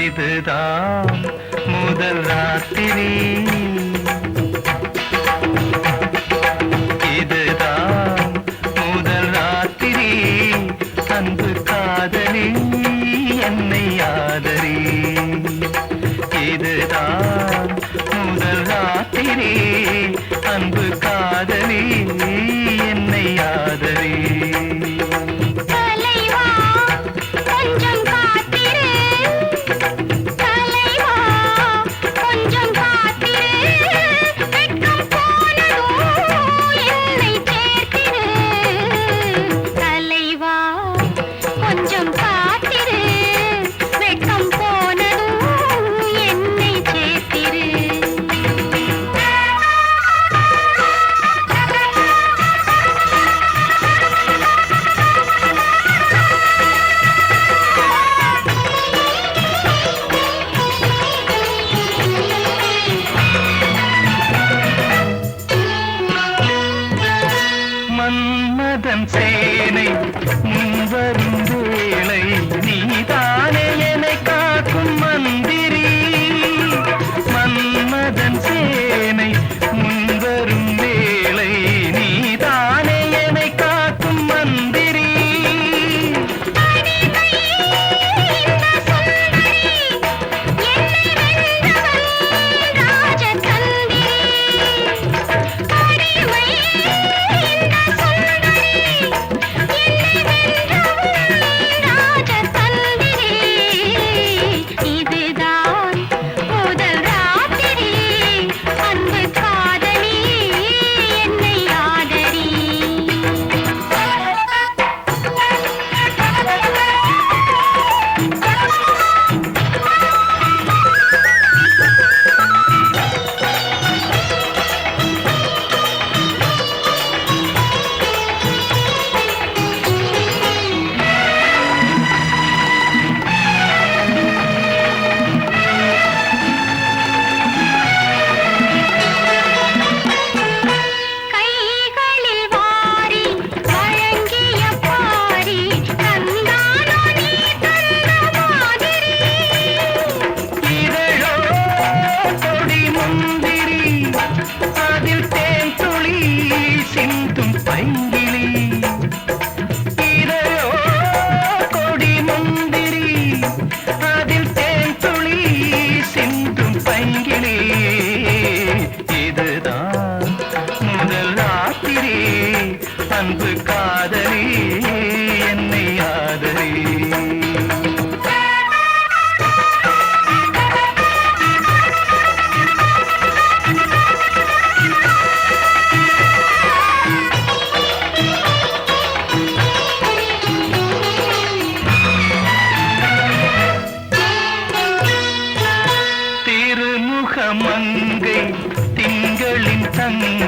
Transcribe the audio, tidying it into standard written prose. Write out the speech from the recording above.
இதுதான் முதல் ராத்திரி, இதுதான் முதல் ராத்திரி, அன்பு காதலி என்னை ஆதரி. இதுதான் முதல் ராத்திரி, அன்பு காதலி என்னை ஆதரி. மன்மதன் சேனை முன்வரும் வேளை, நீதானே என்னை காக்கும் மந்திரி. மன்மதன் சேனை முன்வரும் வேளை, நீதானே என்னை காக்கும் மந்திரி. அதில் தேன் துளி சிந்தும் பைங்கிளி, இதையோ கொடி முந்திரி, அதில் தேன் துளி சிந்தும் பைங்கிளி. இதுதான் முதல் ராத்திரி, அன்பு காதலி என்னை ஆதரி. மங்கை திங்களின் தங்கை